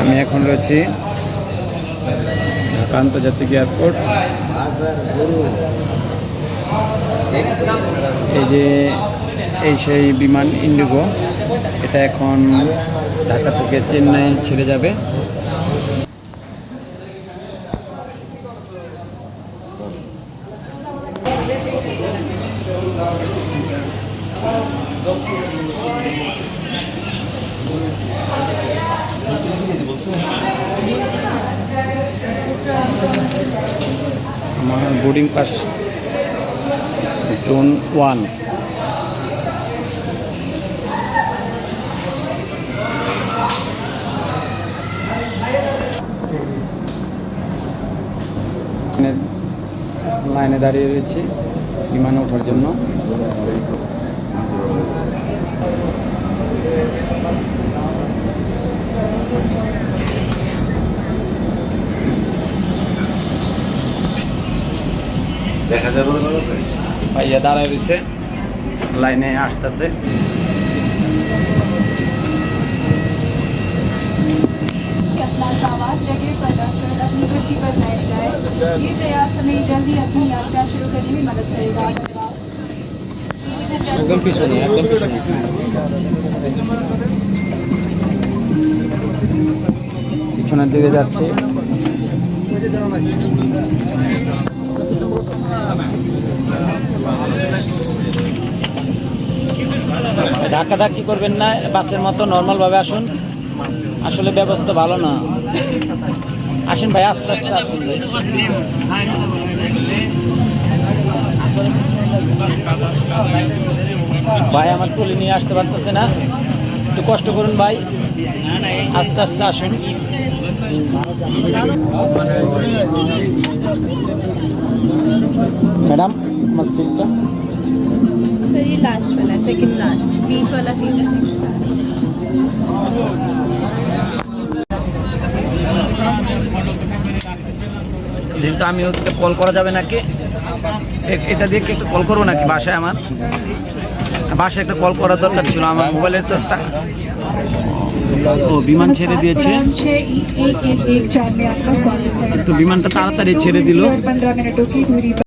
আমি এখন রয়েছি ঢাকা আন্তর্জাতিক এয়ারপোর্ট। এই যে সেই বিমান ইন্ডিগো, এটা এখন ঢাকা থেকে চেন্নাই ছেড়ে যাবে। আমার বোর্ডিং পাস জোন 1। লাইনে দাঁড়িয়ে রয়েছি বিমানে ওঠার জন্য। দেখা যাবে ভাইয়া দাঁড়ায় রয়েছে, লাইনে আসতেছে। अपना सामान जगह पर रखकर अपनी कुर्सी पर बैठ जाए। ये प्रयास हमें जल्दी अपनी यात्रा शुरू करने में मदद करेगा। একদম পিছনে, একদম পিছনে। পিছনের দিকে যাচ্ছি। ধাক্কাধাক্কি করবেন না, বাসের মতো নর্মাল ভাবে আসুন। আসলে ব্যবস্থা ভালো না। আসেন ভাই, আস্তে আস্তে আসুন ভাই। ভাই আমার ট্রলি নিয়ে আসতে পারতেছে না, একটু কষ্ট করুন ভাই, আস্তে আস্তে আসুন। मैडम मस्त सीट सर ये लास्ट वाला है, सेकंड लास्ट, बीच वाला सीट है सेकंड लास्ट। যেহেতু আমি ওকে কল করা যাবে নাকি, এটা দিয়ে একটু কল করবো নাকি বাসায়? আমার বাসায় একটা কল করার দরকার ছিল, আমার মোবাইলের তো ও বিমান ছেড়ে দিয়েছে, কিন্তু বিমানটা তাড়াতাড়ি ছেড়ে দিল।